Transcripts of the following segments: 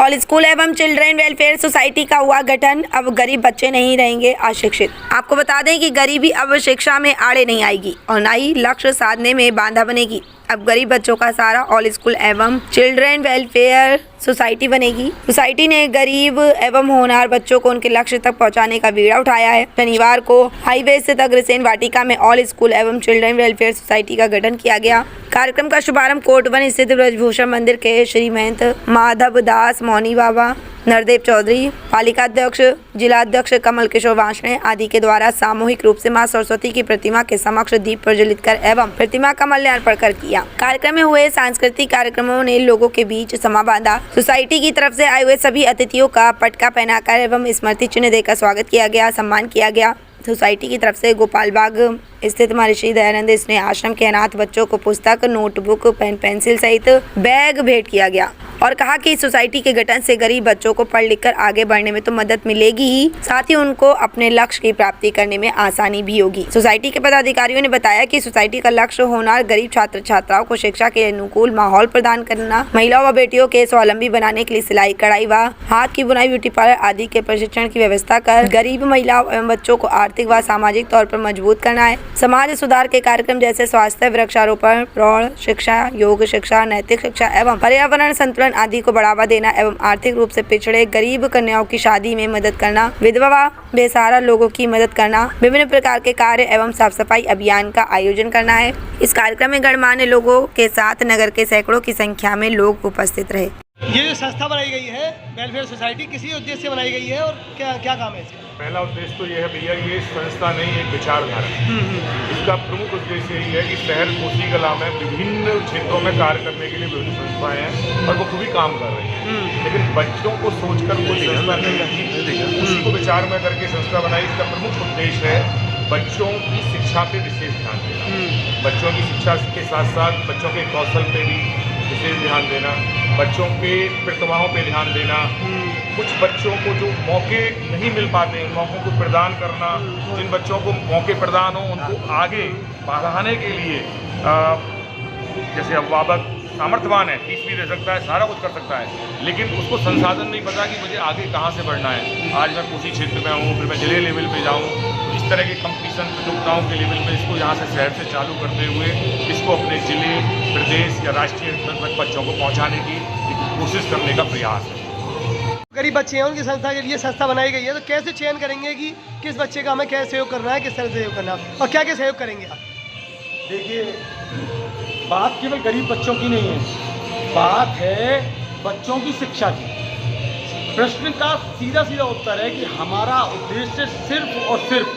All school एवं children welfare society का हुआ गठन। अब गरीब बच्चे नहीं रहेंगे अशिक्षित। आपको बता दें कि गरीबी अब शिक्षा में आड़े नहीं आएगी और न ही लक्ष्य साधने में बाधा बनेगी। अब गरीब बच्चों का सहारा ऑल स्कूल एवं चिल्ड्रेन वेलफेयर सोसाइटी बनेगी। सोसाइटी ने गरीब एवं होनहार बच्चों को उनके लक्ष्य तक पहुंचाने का बीड़ा उठाया है। शनिवार को हाईवे स्थित अग्रसेन वाटिका में ऑल स्कूल एवं चिल्ड्रेन वेलफेयर सोसाइटी का गठन किया गया। कार्यक्रम का शुभारंभ कोर्ट वन स्थित ब्रजभूषण मंदिर के श्री महंत माधव दास मौनी बाबा, नरदेव चौधरी, पालिका अध्यक्ष, जिलाध्यक्ष कमल किशोर वांशने आदि के द्वारा सामूहिक रूप से मां सरस्वती की प्रतिमा के समक्ष दीप प्रज्वलित कर एवं प्रतिमा का माल्यार्पण कर किया। कार्यक्रम में हुए सांस्कृतिक कार्यक्रमों ने लोगों के बीच समा बांधा। सोसाइटी की तरफ से आए हुए सभी अतिथियों का पटका पहनाकर एवं स्मृति चिन्ह देकर स्वागत किया गया, सम्मान किया गया। सोसाइटी की तरफ से गोपाल बाग स्थित महर्षि दयानंद स्नेह आश्रम के अनाथ बच्चों को पुस्तक, नोटबुक, पेन पेंसिल सहित बैग भेंट किया गया और कहा कि सोसाइटी के गठन से गरीब बच्चों को पढ़ लिख कर आगे बढ़ने में तो मदद मिलेगी ही, साथ ही उनको अपने लक्ष्य की प्राप्ति करने में आसानी भी होगी। सोसाइटी के पदाधिकारियों ने बताया कि सोसाइटी का लक्ष्य होनहार गरीब छात्र छात्राओं को शिक्षा के अनुकूल माहौल प्रदान करना, महिलाओं व बेटियों के स्वावलंबी बनाने के लिए सिलाई कढ़ाई व हाथ की बुनाई, ब्यूटी पार्लर आदि के प्रशिक्षण की व्यवस्था कर गरीब महिलाओं एवं बच्चों को आर्थिक व सामाजिक तौर पर मजबूत करना है। समाज सुधार के कार्यक्रम जैसे स्वास्थ्य, वृक्षारोपण, प्रौढ़ शिक्षा, योग शिक्षा, नैतिक शिक्षा एवं पर्यावरण संतुलन आदि को बढ़ावा देना एवं आर्थिक रूप से पिछड़े गरीब कन्याओं की शादी में मदद करना, विधवा व बेसहारा लोगों की मदद करना, विभिन्न प्रकार के कार्य एवं साफ सफाई अभियान का आयोजन करना है। इस कार्यक्रम में गणमान्य लोगों के साथ नगर के सैकड़ों की संख्या में लोग उपस्थित रहे। ये जो संस्था बनाई गई है वेलफेयर सोसाइटी, किसी उद्देश्य से बनाई गई है और क्या काम है इसका? पहला उद्देश्य तो यह है भैया, ये संस्था नहीं, एक विचारधारा है। इसका प्रमुख उद्देश्य यही है कि शहर कोसी कला में विभिन्न क्षेत्रों में कार्य करने के लिए विभिन्न संस्थाएं हैं और वो खूब काम कर रही हैं, लेकिन बच्चों को सोचकर कोई संस्था नहीं रखी, उसी को विचार में करके संस्था बनाई। इसका प्रमुख उद्देश्य है बच्चों की शिक्षा पे विशेष ध्यान देना, बच्चों की शिक्षा के साथ साथ बच्चों के कौशल पे भी विशेष ध्यान देना, बच्चों के प्रतिभाओं पे ध्यान देना, कुछ बच्चों को जो मौके नहीं मिल पाते हैं मौक़ों को प्रदान करना, जिन बच्चों को मौके प्रदान हो उनको आगे बढ़ाने के लिए जैसे अभिभावक सामर्थ्यवान है, फीस भी दे सकता है, सारा कुछ कर सकता है, लेकिन उसको संसाधन नहीं पता कि मुझे आगे कहाँ से बढ़ना है। आज मैं कोसी क्षेत्र में हूँ, फिर मैं जिले लेवल पे जाऊँ, तो इस तरह के कंपटीशन प्रतियोगिताओं के लेवल पे इसको यहाँ से शहर से चालू करते हुए इसको अपने जिले, प्रदेश या राष्ट्रीय स्तर तक बच्चों को पहुँचाने की कोशिश करने का प्रयास है। गरीब बच्चे हैं, उनकी संस्था के लिए संस्था बनाई गई है, तो कैसे चयन करेंगे कि किस बच्चे का हमें कैसे सहयोग करना है, किस तरह से सहयोग करना है और क्या क्या सहयोग करेंगे आप? देखिए, बात केवल गरीब बच्चों की नहीं है, बात है बच्चों की शिक्षा की। प्रश्न का सीधा सीधा उत्तर है कि हमारा उद्देश्य सिर्फ और सिर्फ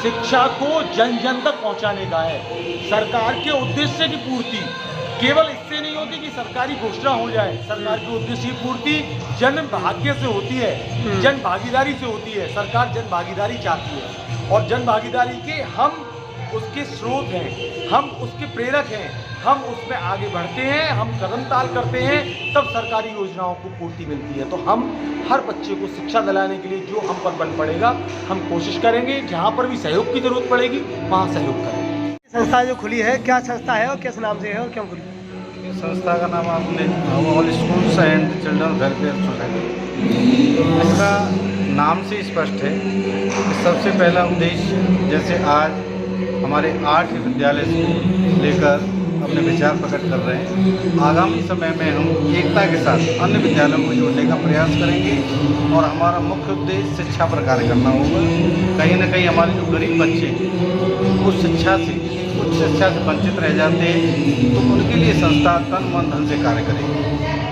शिक्षा को जन जन तक पहुंचाने का है। सरकार के उद्देश्य की पूर्ति केवल इससे नहीं होती कि सरकारी घोषणा हो जाए, सरकार की उद्देश्य की पूर्ति जन भाग्य से होती है, जन भागीदारी से होती है। सरकार जन भागीदारी चाहती है और जन भागीदारी के हम उसके स्रोत हैं, हम उसके प्रेरक हैं, हम उसमें आगे बढ़ते हैं, हम कदम ताल करते हैं, तब सरकारी योजनाओं को पूर्ति मिलती है। तो हम हर बच्चे को शिक्षा दिलाने के लिए जो हम पर बल पड़ेगा हम कोशिश करेंगे, जहाँ पर भी सहयोग की जरूरत पड़ेगी वहाँ सहयोग करेंगे। संस्था जो खुली है, क्या संस्था है और किस नाम से है और क्यों खुली? संस्था का नाम आपने all schools and children welfare society. इसका नाम से स्पष्ट है कि सबसे पहला उद्देश्य, जैसे आज हमारे 8 विद्यालय से लेकर अपने विचार प्रकट कर रहे हैं, आगामी समय में हम एकता के साथ अन्य विद्यालयों को जोड़ने का प्रयास करेंगे और हमारा मुख्य उद्देश्य शिक्षा पर कार्य करना होगा। कहीं ना कहीं हमारे जो गरीब बच्चे हैं उस शिक्षा से वंचित रह जाते हैं, तो उनके लिए संस्था तन मन धन से कार्य करेगी।